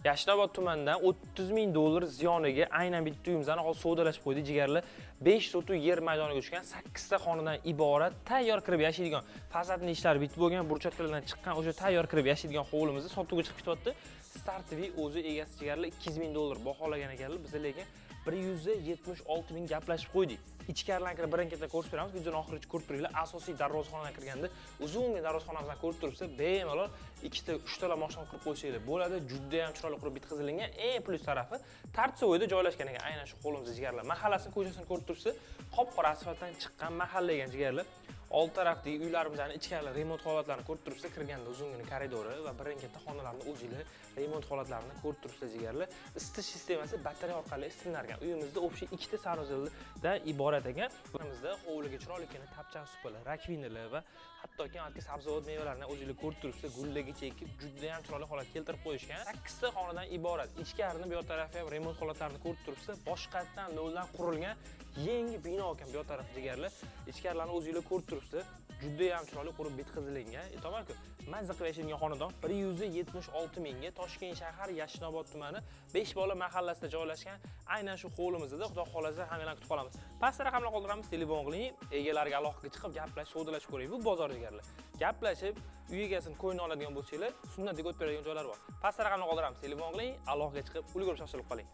Yashnobod tumanidan 30 ming dollar ziyoniga aynan bitta uyimizni hozir savdolashib qo'ydi jigarlar. 5 sotuv yer maydoniga tushgan 8 ta xonadan iborat tayyor kirib yashaydigan, fasadni ishlari bitib bo'lgan, burchaklardan chiqqan o'sha tayyor kirib yashaydigan hovlimizni sotuvga chiqib ketyapti. Startviy o'zi egasi jigarlar 200 ming dollar baholagan ekanlar. Biz lekin 176 ming gaplashib qo'ydik. Ichkaridan kirib birin-ketin ko'rsatib beramiz. Videoning oxirigacha ko'rib turinglar. Asosiy darvozxonadan kirganda uzun darvozxonamizdan ko'rib turibsiz, bemalol 2 ta 3 ta mashina qurib qo'ysanglar bo'ladi. Juda ham chiroyli qurib bitkazilgan. Eng plyus tarafi Tartsovoyda joylashgan ekan. Aynan shu qo'limizda jigarlar. Mahallasini, ko'chasini ko'rib turibsiz. Qop-qora asfaltdan chiqqan mahalla ekan jigarlar. Old tarafdagi uylarimizning ichkarida remont holatlarini ko'rib turibsiz. Kirganda uzungina koridori va birin-ketin xonalarni o'zinglar remont holatlarini ko'rib turibsiz jigarlar. Isitish sistemasi batareya orqali isitinar ekan. Uyimizda общий 2 ta sanuzeldan iborat ekan. Uyimizda hovliga chiroylikina tapchan supalar, rakvinalar va hattoki sabzavot mevalarini o'zinglar ko'rib turibsiz. Gullagicha ekib, juda ham chiroyli holatga keltirib qo'yishgan. 8 ta xonadan iborat. Ichkarini bu tarafi ham remont holatlarini ko'rib turibsiz. Boshqatdan noldan qurilgan yangi bino ekan bu taraf jigarlar. Ichkarilarni o'zinglar ko'rib turibsiz. Juda ham chiroyli qurib bitkazilgan. To'g'ri-ku? Mazza qilib yashaydigan xonadon 176 mingga Toshkent shahar Yashnobod tumani 5 bola mahallasida joylashgan. Aynan shu hovlimizda, xudo xolasa, hammalarni kutib qolamiz. Pastda raqamlar qoldiramiz, telefon qiling, egalariga alohida chiqib gaplashib, savdolashib ko'ring. Bu bozor jigarlar. Gaplashib, uy egasini qo'yni oladigan bo'lsanglar, sunnatga o'tib beradigan joylar bor. Pastda raqamlar qoldiramiz, telefon qiling, alohida chiqib ulgurib shoshilib qoling.